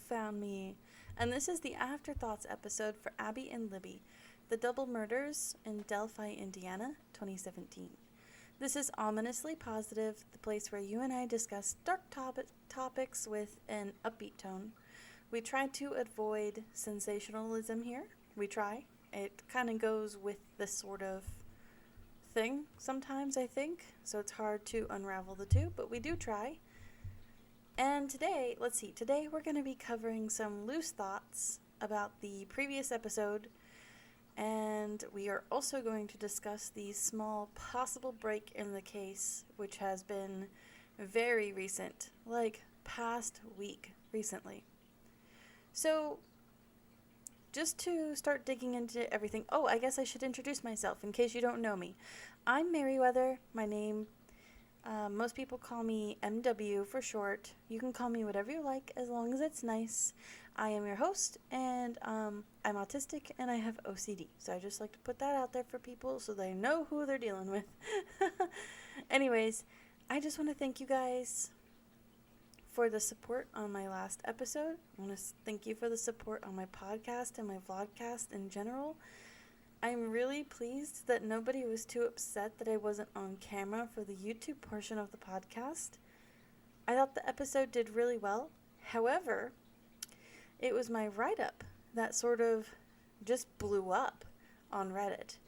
found me, and this is the Afterthoughts episode for Abby and Libby, the double murders in Delphi, Indiana, 2017. This is ominously positive, the place where you and I discuss dark topics with an upbeat tone. We try to avoid sensationalism here. We try. It kind of goes with this sort of thing sometimes, I think, so it's hard to unravel the two, but we do try. And today we're going to be covering some loose thoughts about the previous episode, and we are also going to discuss the small possible break in the case, which has been very recent, like past week recently. So, just to start digging into everything, I guess I should introduce myself in case you don't know me. I'm Merriweather, my name. Most people call me MW for short. You can call me whatever you like as long as it's nice. I am your host, and I'm autistic and I have OCD. So I just like to put that out there for people so they know who they're dealing with. Anyways, I just want to thank you guys for the support on my last episode. I want to thank you for the support on my podcast and my vlogcast in general. I'm really pleased that nobody was too upset that I wasn't on camera for the YouTube portion of the podcast. I thought the episode did really well. However, it was my write-up that sort of just blew up on Reddit.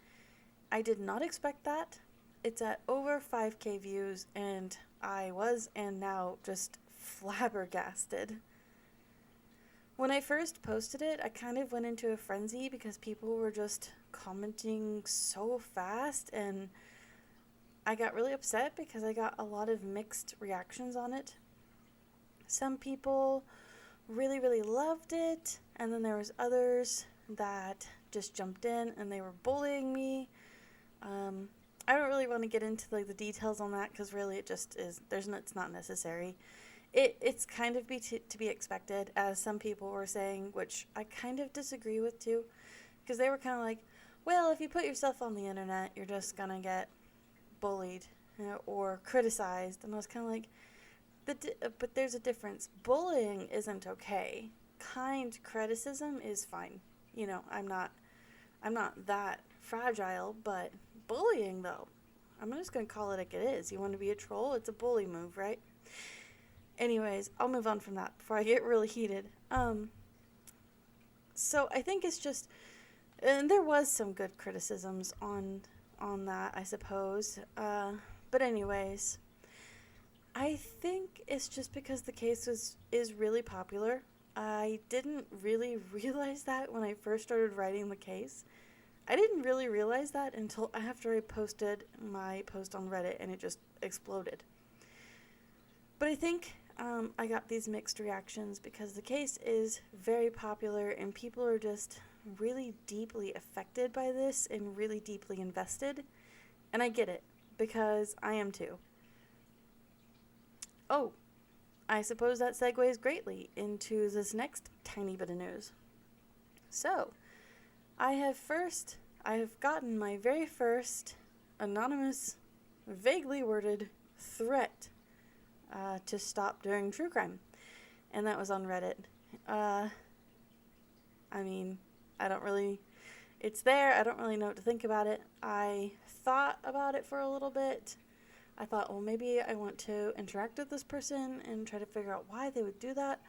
I did not expect that. It's at over 5K views, and I was and now just flabbergasted. When I first posted it, I kind of went into a frenzy because people were just commenting so fast, and I got really upset because I got a lot of mixed reactions on it. Some people really, really loved it, and then there was others that just jumped in and they were bullying me. I don't really want to get into the details on that because really it just is, it's not necessary. It's kind of to be expected, as some people were saying, which I kind of disagree with too, because they were kind of like, well, if you put yourself on the internet, you're just gonna get bullied, or criticized, and I was kind of like, but there's a difference. Bullying isn't okay. Kind criticism is fine. I'm not that fragile, but bullying though, I'm just gonna call it like it is. You want to be a troll? It's a bully move, right? Anyways, I'll move on from that before I get really heated. So I think it's just, and there was some good criticisms on that, I suppose. But anyways, I think it's just because the case is really popular. I didn't really realize that when I first started writing the case. I didn't really realize that until after I posted my post on Reddit and it just exploded. But I think I got these mixed reactions because the case is very popular and people are just really deeply affected by this and really deeply invested. And I get it, because I am too. Oh, I suppose that segues greatly into this next tiny bit of news. So, I have gotten my very first anonymous, vaguely worded threat to stop doing true crime, and that was on Reddit. It's there, I don't really know what to think about it. I thought about it for a little bit. I thought, well, maybe I want to interact with this person and try to figure out why they would do that,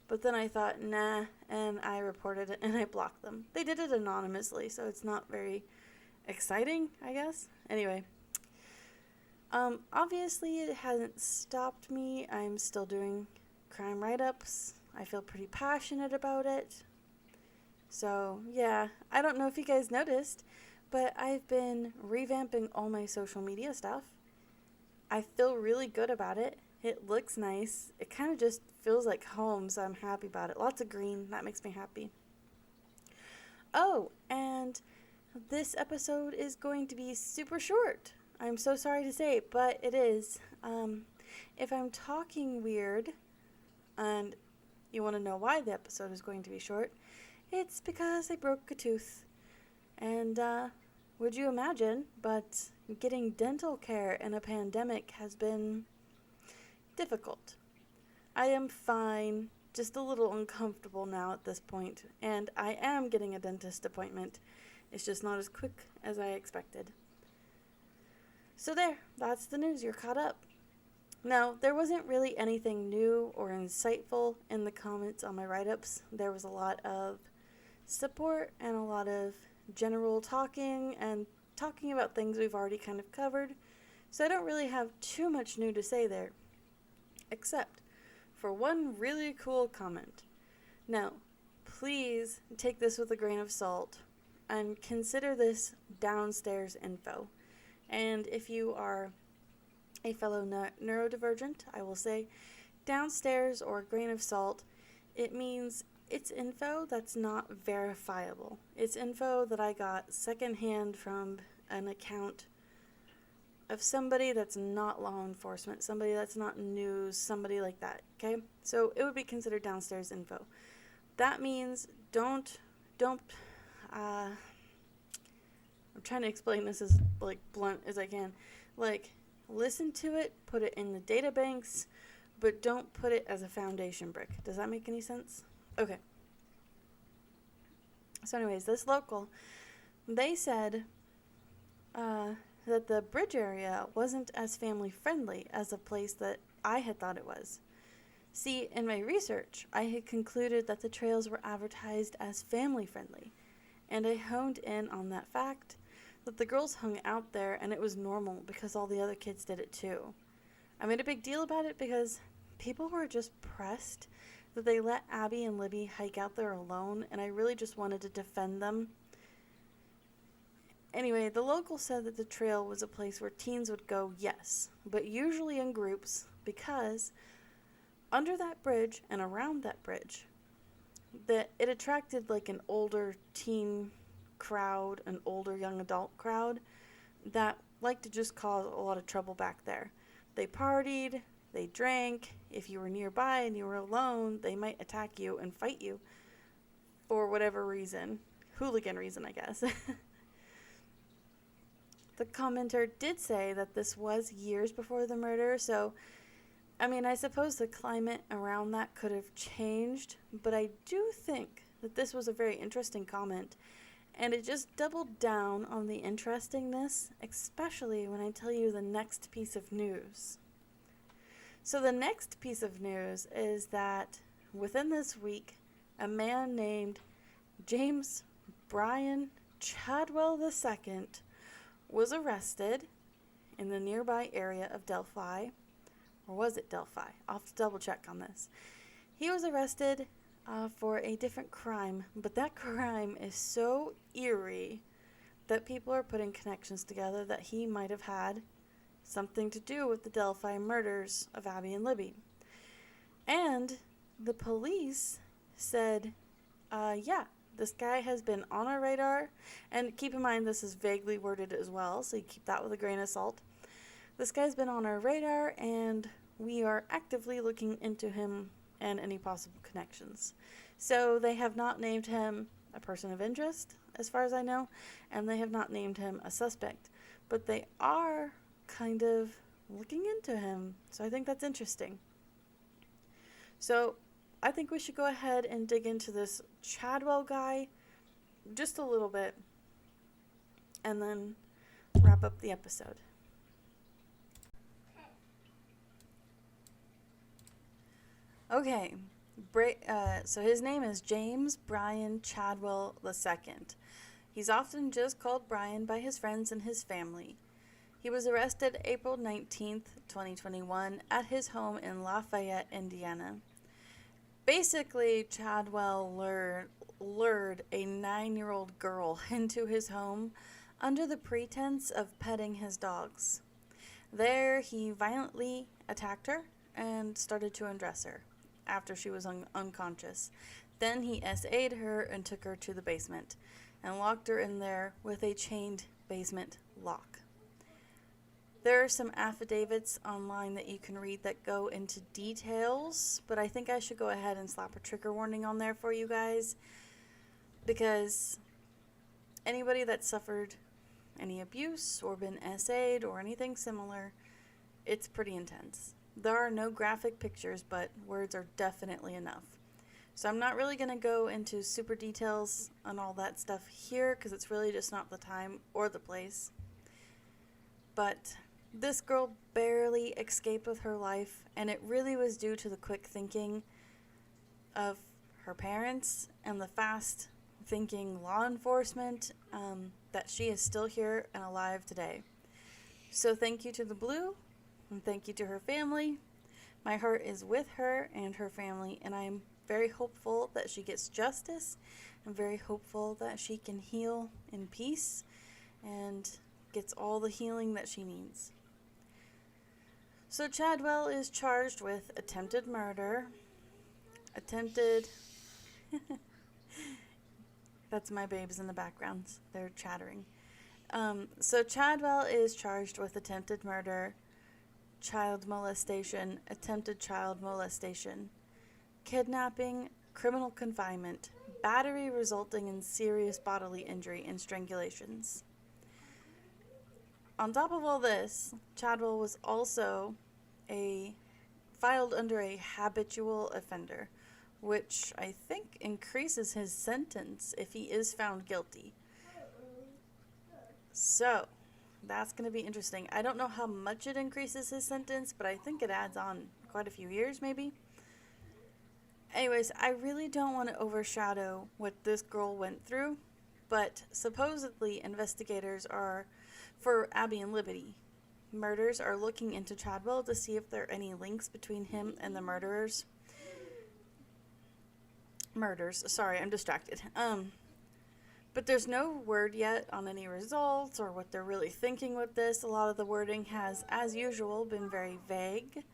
but then I thought, nah, and I reported it and I blocked them. They did it anonymously, so it's not very exciting, I guess. Anyway. Obviously it hasn't stopped me. I'm still doing crime write-ups. I feel pretty passionate about it. So, yeah, I don't know if you guys noticed, but I've been revamping all my social media stuff. I feel really good about it. It looks nice. It kind of just feels like home, so I'm happy about it. Lots of green. That makes me happy. Oh, and this episode is going to be super short. I'm so sorry to say, but it is. If I'm talking weird, and you want to know why the episode is going to be short, it's because I broke a tooth. And, would you imagine, but getting dental care in a pandemic has been difficult. I am fine. just a little uncomfortable now at this point, and I am getting a dentist appointment. It's just not as quick as I expected. So there, that's the news. You're caught up. Now, there wasn't really anything new or insightful in the comments on my write-ups. There was a lot of support and a lot of general talking and talking about things we've already kind of covered. So I don't really have too much new to say there, except for one really cool comment. Now, please take this with a grain of salt and consider this downstairs info. And if you are a fellow neurodivergent, I will say downstairs or a grain of salt, it means it's info that's not verifiable. It's info that I got secondhand from an account of somebody that's not law enforcement, somebody that's not news, somebody like that, okay? So it would be considered downstairs info. That means don't, I'm trying to explain this as, like, blunt as I can. Like, listen to it, put it in the databanks, but don't put it as a foundation brick. Does that make any sense? Okay. So anyways, this local, they said, that the bridge area wasn't as family friendly as a place that I had thought it was. See, in my research, I had concluded that the trails were advertised as family friendly, and I honed in on that fact that the girls hung out there and it was normal because all the other kids did it too. I made a big deal about it because people were just pressed that they let Abby and Libby hike out there alone, and I really just wanted to defend them. Anyway, the local said that the trail was a place where teens would go, yes, but usually in groups, because under that bridge and around that bridge, that it attracted like an older teen crowd, an older young adult crowd that liked to just cause a lot of trouble back there. They partied, they drank. If you were nearby and you were alone, they might attack you and fight you for whatever reason. Hooligan reason, I guess. The commenter did say that this was years before the murder, so, I mean, I suppose the climate around that could have changed, but I do think that this was a very interesting comment, and it just doubled down on the interestingness, especially when I tell you the next piece of news. So the next piece of news is that within this week, a man named James Bryan Chadwell II was arrested in the nearby area of Delphi, or was it Delphi? I'll have to double check on this. He was arrested for a different crime, but that crime is so eerie that people are putting connections together that he might have had something to do with the Delphi murders of Abby and Libby. And the police said, yeah, this guy has been on our radar, and keep in mind this is vaguely worded as well, so you keep that with a grain of salt. This guy's been on our radar, and we are actively looking into him and any possible connections. So they have not named him a person of interest, as far as I know, and they have not named him a suspect, but they are kind of looking into him, so I think that's interesting. So I think we should go ahead and dig into this Chadwell guy just a little bit and then wrap up the episode. Okay, so his name is James Bryan Chadwell II. He's often just called Bryan by his friends and his family. He was arrested April 19th, 2021 at his home in Lafayette, Indiana. Basically, Chadwell lured a 9-year-old girl into his home under the pretense of petting his dogs. There, he violently attacked her and started to undress her after she was unconscious. Then he SA'd her and took her to the basement and locked her in there with a chained basement lock. There are some affidavits online that you can read that go into details, but I think I should go ahead and slap a trigger warning on there for you guys, because anybody that suffered any abuse or been SA'd or anything similar, it's pretty intense. There are no graphic pictures, but words are definitely enough. So I'm not really going to go into super details on all that stuff here because it's really just not the time or the place. But this girl barely escaped with her life, and it really was due to the quick thinking of her parents and the fast thinking law enforcement that she is still here and alive today. So thank you to the Blue, and thank you to her family. My heart is with her and her family, and I am very hopeful that she gets justice. I'm very hopeful that she can heal in peace and gets all the healing that she needs. So Chadwell is charged with attempted murder, that's my babes in the background, they're chattering. So Chadwell is charged with attempted murder, child molestation, attempted child molestation, kidnapping, criminal confinement, battery resulting in serious bodily injury, and strangulations. On top of all this, Chadwell was also filed under a habitual offender, which I think increases his sentence if he is found guilty. So, that's going to be interesting. I don't know how much it increases his sentence, but I think it adds on quite a few years, maybe. Anyways, I really don't want to overshadow what this girl went through, but supposedly investigators for Abby and Libby murders are looking into Chadwell to see if there are any links between him and the murders. Sorry, I'm distracted. But there's no word yet on any results or what they're really thinking with this. A lot of the wording has, as usual, been very vague.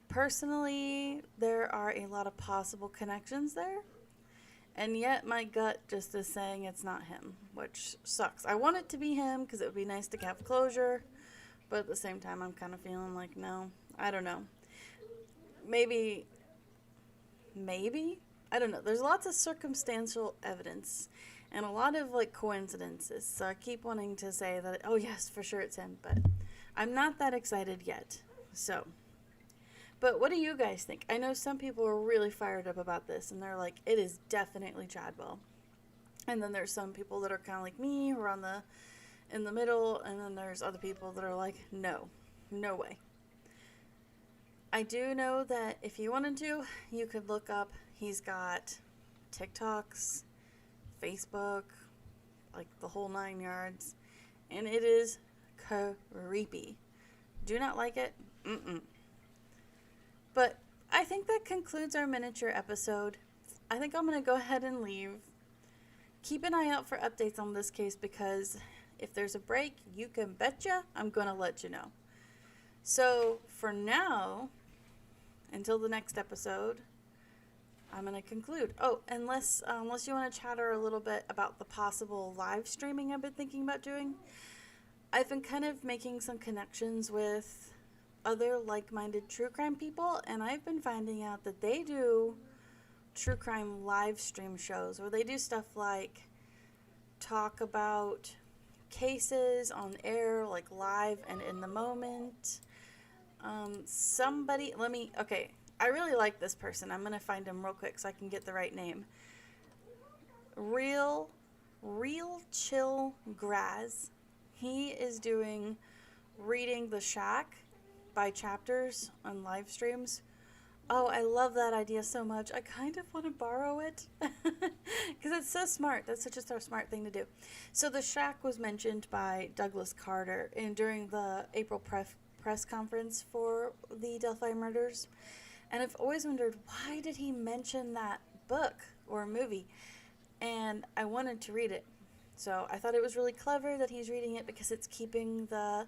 Personally, there are a lot of possible connections there. And yet my gut just is saying it's not him, which sucks. I want it to be him because it would be nice to have closure. But at the same time, I'm kind of feeling like, no, I don't know. Maybe, I don't know. There's lots of circumstantial evidence and a lot of like coincidences. So I keep wanting to say that, oh yes, for sure it's him, but I'm not that excited yet. So, but what do you guys think? I know some people are really fired up about this and they're like, it is definitely Chadwell. And then there's some people that are kind of like me who are in the middle, and then there's other people that are like, no way. I do know that if you wanted to, you could look up, he's got TikToks, Facebook, like the whole 9 yards, and it is creepy. Do not like it? But I think that concludes our miniature episode. I think I'm going to go ahead and leave. Keep an eye out for updates on this case because if there's a break, you can betcha I'm going to let you know. So for now, until the next episode, I'm going to conclude. Oh, unless you want to chatter a little bit about the possible live streaming I've been thinking about doing. I've been kind of making some connections with other like-minded true crime people, and I've been finding out that they do true crime live stream shows where they do stuff like talk about cases on air, like live and in the moment. I really like this person. I'm going to find him real quick so I can get the right name. Real Chill Graz. He is doing Reading the Shack by chapters on live streams. Oh, I love that idea so much. I kind of want to borrow it because it's so smart. That's such a smart thing to do. So the Shack was mentioned by Douglas Carter during the April press conference for the Delphi murders. And I've always wondered, why did he mention that book or movie? And I wanted to read it. So I thought it was really clever that he's reading it because it's keeping the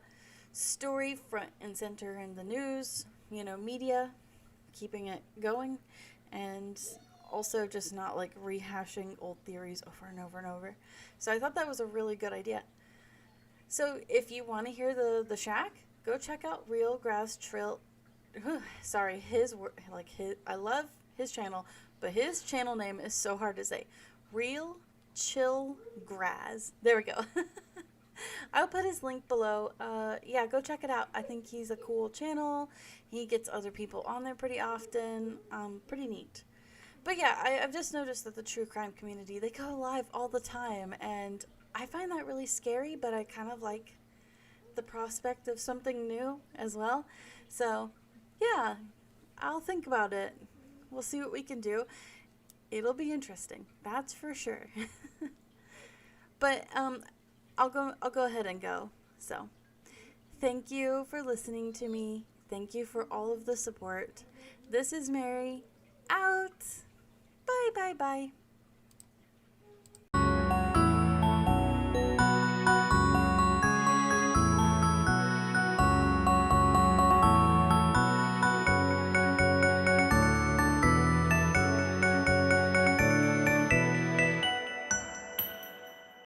story front and center in the news, media, keeping it going, and also just not like rehashing old theories over and over and over. So I thought that was a really good idea. So if you want to hear the Shack, go check out Real Grass Trill. Sorry, I love his channel, but his channel name is so hard to say. Real Chill Graz. There we go. I'll put his link below. Yeah, go check it out. I think he's a cool channel. He gets other people on there pretty often. Pretty neat. But yeah, I've just noticed that the true crime community, they go live all the time, and I find that really scary, but I kind of like the prospect of something new as well. So yeah, I'll think about it. We'll see what we can do. It'll be interesting, that's for sure. But I'll go ahead and go. So thank you for listening to me. Thank you for all of the support. This is Mary, out. Bye, bye, bye.